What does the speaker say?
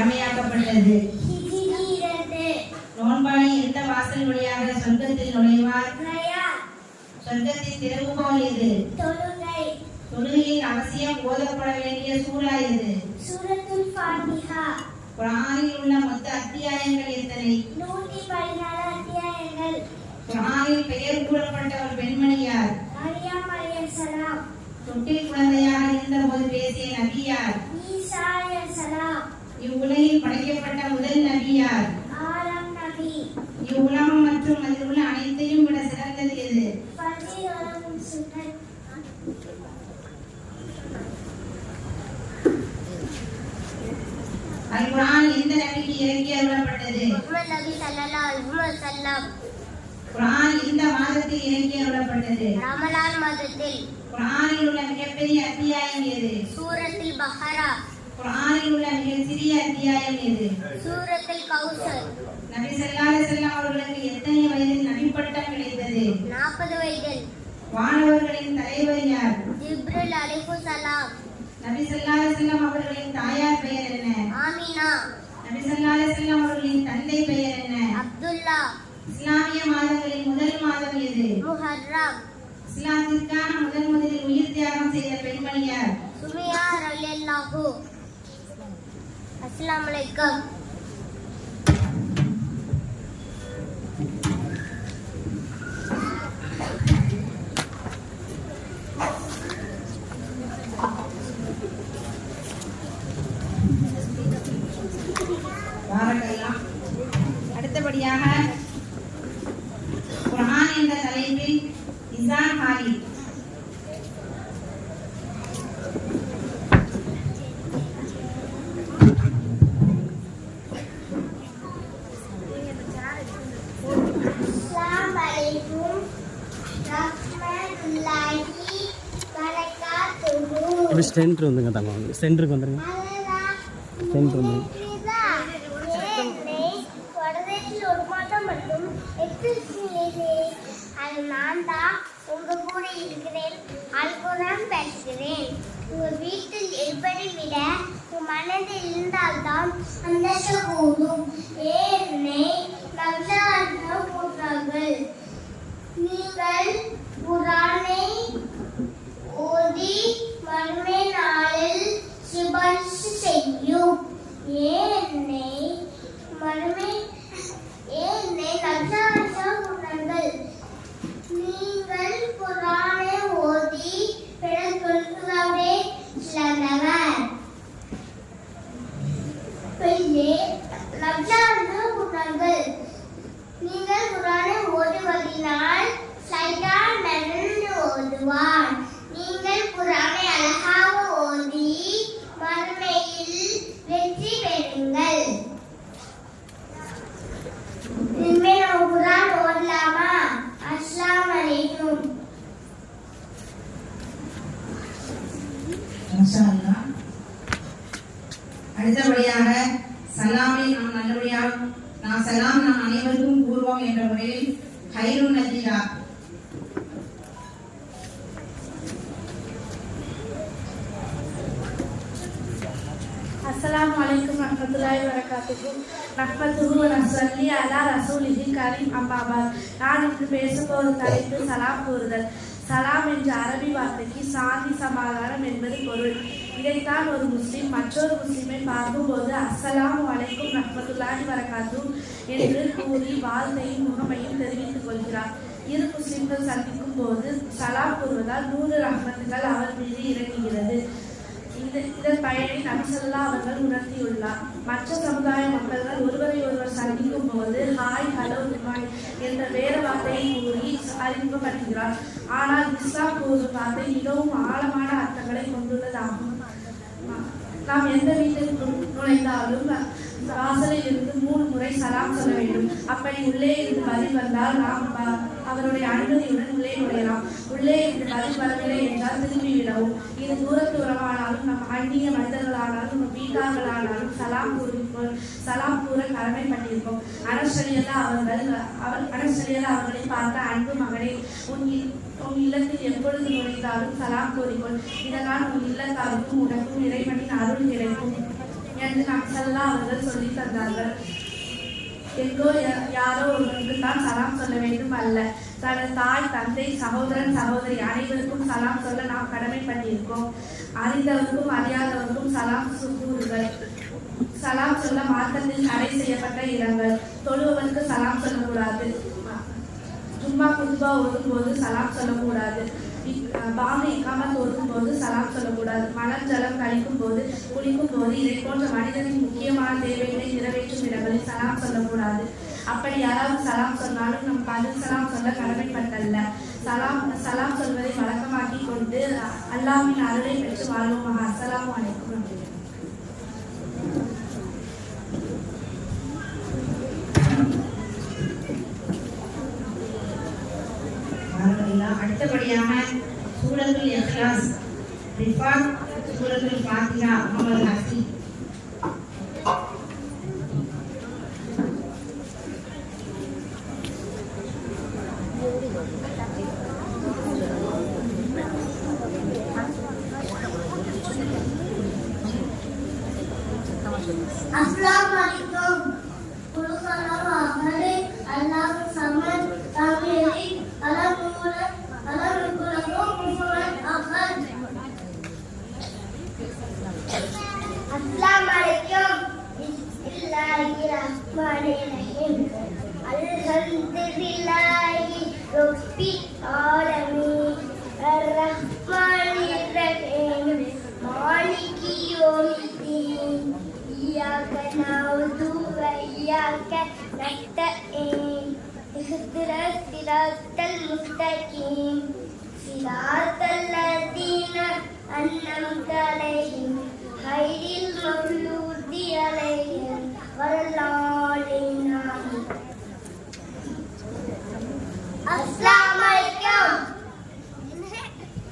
கடமையாக்கப்பட்டது. நோன்பாளி எந்த வாசல் வழியாக சொர்க்கத்தில் நுழைவார்? சொர்க்கத்தின் திறவுகோல் எது? தொழுகையில் அவசியம் ஓதப்பட வேண்டிய சூரா எது? சூரத்துல் ஃபாத்திஹா. குர்ஆனில் உள்ள மொத்த அத்தியாயங்கள் எத்தனை? 114 அத்தியாயங்கள். குர்ஆனில் பெயர் கூறப்பட்ட ஒரு பெண்மணி யார்? மரியம் அலைஹிஸ்ஸலாம். தொட்டில் குழந்தையாக இருந்தபோது பேசிய நபி யார்? ஈசா அலைஹிஸ்ஸலாம். இவ்வுலகில் படைக்கப்பட்ட முதல் நபி யார்? ஆதம் நபி. இவ்வுலகம் மற்றும் அதில் உள்ள அனைத்தையும் விட சிறந்தது எது? ஃபஜ்ர் சுன்னத். அல் குர்ஆன் எந்த நபிக்கு இறக்கி அருளப்பட்டது? முஹம்மது நபி ஸல்லல்லாஹு அலைஹி வஸல்லம். குர்ஆன் எந்த மாதத்தில் இறக்கி அருளப்பட்டது? ரமலான் மாதத்தில். குர்ஆனில் உள்ள மிகப்பெரிய அத்தியாயம் எது? சூரத்துல் பஹரா. குர்ஆனில் உள்ள மிகச் சிறிய அத்தியாயம் எது? சூரத்துல் கௌசர். நபி ஸல்லல்லாஹு அலைஹி வஸல்லம் அவர்களுக்கு எத்தனை வயதில் நபி பட்டம் கிடைத்தது? 40 வயதில். வானவர்களின் தலைவர் யார்? ஜிப்ரீல் அலைஹிஸ்ஸலாம். நபி ஸல்லல்லாஹு அலைஹி வஸல்லம் அவர்களின் தாயார் பெயர் என்ன? ஆமினா. நபி ஸல்லல்லாஹு அலைஹி வஸல்லம் அவர்களின் தந்தை பெயர் என்ன? அப்துல்லா. இஸ்லாமிய மாதங்களில் முதல் மாதம் எது? முஹர்ரம். இஸ்லாத்திற்கான முதலில் உயிர் தியாகம் செய்த பெண்மணி யார்? சுமையா ரலியல்லாஹு. அஸ்ஸலாமு அலைக்கும். அடுத்தபடியாக குர்ஆன் என்ற தலைப்பில் இசான் ஹாலி. அஸ்ஸலாமு அலைக்கும் ரஹ்மத்துல்லாஹி பரகாத்துஹு. இப்படி சென்டர் வந்துங்க தாங்க, சென்டருக்கு வந்துருங்க. சென்டர் வந்து ஒரு மாதம் மட்டும் அது நான் தான் உங்க கூட இருக்கிறேன். அல்குரான் பேசுகிறேன். உங்க வீட்டில் இருப்பதை விட உன் மனதில் இருந்தால்தான் சந்தோஷம் கூடும். ஏன்னே நல்லார்கள் போட்டார்கள். நீங்கள் குரானை ஓதி மறுமை நாளில் சிபாரிசு செய்யும். ஏன்னே நல்லார்கள் போட்டார்கள். நீங்கள் குரானை ஓதி பிறர் சொல்கிறாரே சிறந்தவர். நல்லார்கள் போட்டார்கள். நீங்கள் குரானை ஓதுவதினால் சைத்தான் நடந்து ஓதுவான். நீங்கள் குரானை அழகாக ஓதி மறுமையில் வெற்றி பெறுங்கள். இனிமேல் நம்ம குரான் ஓதலாமா? அஸ்ஸலாமு அலைக்கும். மாஷா அல்லாஹ். அடுத்தபடியாக சலாமை நாம் நல்லபடியாக சலாம் நாம் அனைவருக்கும் கூறுவோம் என்ற முறையில் ஹைருன் நஜீரா. அஸ்ஸலாமு அலைக்கும் வரஹ்மத்துல்லாஹி வபரகாத்துஹு. நஹ்மதுஹு வ நஸல்லி அலா ரசூலிஹில் கரீம். அம்மா பாத். நான் இன்று பேசப்போகும் தலைப்பு சலாம் கூறுதல். சலாம் என்ற அரபி வார்த்தைக்கு சாந்தி சமாதானம் என்பது பொருள். இதைத்தான் ஒரு முஸ்லிம் மற்றொரு முஸ்லிமை பார்க்கும்போது அஸ்ஸலாமு அலைக்கும் ரஹ்மத்துல்லாஹி வபரகாத்துஹு என்று கூறி வாழ்த்தையும் முகமையும் தெரிவித்துக் கொள்கிறார். இரு முஸ்லிம்கள் சந்திக்கும் போது சலாம் கூறுவதால் 100 ரஹ்மத்துகள் அவர் மீது இறங்குகிறது. இதன் பயனை நபி ஸல்லல்லாஹு அவர்கள் உணர்த்தியுள்ளார். மற்ற சமுதாய மக்கள்கள் ஒருவரை ஒருவர் சந்திக்கும் போது ஹாய், ஹலோ, குட் என்ற வேறு வார்த்தையை கூறி அறிமுகப்படுத்துகிறார். ஆனால் இஸ்லாம் கூறும் வார்த்தை மிகவும் ஆழமான அர்த்தங்களை கொண்டுள்ளதாகும். நாம் எந்த வீட்டில் நுழைந்தாலும் வாசலில் இருந்து 3 முறை சலாம் சொல்ல வேண்டும். அப்படி உள்ளே இருந்து பதில் வந்தால் நாம் அவருடைய அனுமதியுடன் உள்ளே நுழையலாம். உள்ளே இருந்து பதில் வரவில்லை என்றால் திரும்பி விடவும். இது தூரமானாலும் நம் அந்நிய மனிதர்களானாலும் நம் வீட்டார்களானாலும் சலாம் கூற கடமைப்பட்டிருக்கும். அனஸ்ரலியல்லாஹு அவர்களை பார்த்த அன்பு மகனே, உன் இல்லத்தில் எப்பொழுது நுழைந்தாலும் சலாம் கூறிக்கொள். இதனால் உன் இல்லத்தாருக்கும் உனக்கும் இறைவனின் அருள் கிடைக்கும் என்று நக்சல்லா அவர்கள் சொல்லி தந்தார்கள். எங்கோ யாரோ ஒருவருக்கு தான் சலாம் சொல்ல வேண்டும் அல்ல, தனது தாய், தந்தை, சகோதரன், சகோதரி அனைவருக்கும் சலாம் சொல்ல நாம் கடமைப்பட்டிருக்கோம். அறிந்தவருக்கும் அறியாதவருக்கும் சலாம் கூறுகள். சலாம் சொல்ல மார்க்கத்தில் தடை செய்யப்பட்ட இடங்கள். தொழுவதற்கு சலாம் சொல்லக்கூடாது. ஜும்மா குத்பா ஓதும்போது சலாம் சொல்லக்கூடாது. பாங்கு இக்காமத் ஓதும்போது சலாம் சொல்லக்கூடாது. மலம் ஜலம் கழிக்கும் போது, குளிக்கும் போது, இதை போன்ற மனிதனின் முக்கியமான தேவைகளை நிறைவேற்றும் இடங்களில் சலாம் சொல்லக்கூடாது. அப்படி யாராவது சலாம் சொன்னாலும் நம் பதில் சலாம் சொல்ல கடமைப்பட்டல்ல. சலாம் சொல்வதை வழக்கமாக்கி கொண்டு அல்லாஹ்வின் அருளை பெற்று வாழ்வோமாக. அஸ்ஸலாமு அலைக்கும். அடுத்தபடியாக சூரத்துல் இக்லாஸ், ரிஃபாத், சூரத்துல் ஃபாத்திஹா, முகமது ஹஃபீஸ். அஸ்ஸலாமு அலைக்கும். குல்ஹுவல்லாஹு அஹத், அல்லாஹு ஸமத், லம் யலித் வலம் யூலத் வலம் யகுல் லஹு குஃபுவன் அஹத். அஸ்ஸலாமு அலைக்கும். பிஸ்மில்லாஹிர் ரஹ்மானிர் ரஹீம். அல்ஹம்துலில்லாஹி ரப்பில் ஆலமீன் அர்-ரஹ்மானிர் ரஹீம் மாலிகி யௌமிddin. إياك نعبد وإياك نستعين اهدنا الصراط المستقيم صراط الذين أنعمت عليهم غير المغضوب عليهم ولا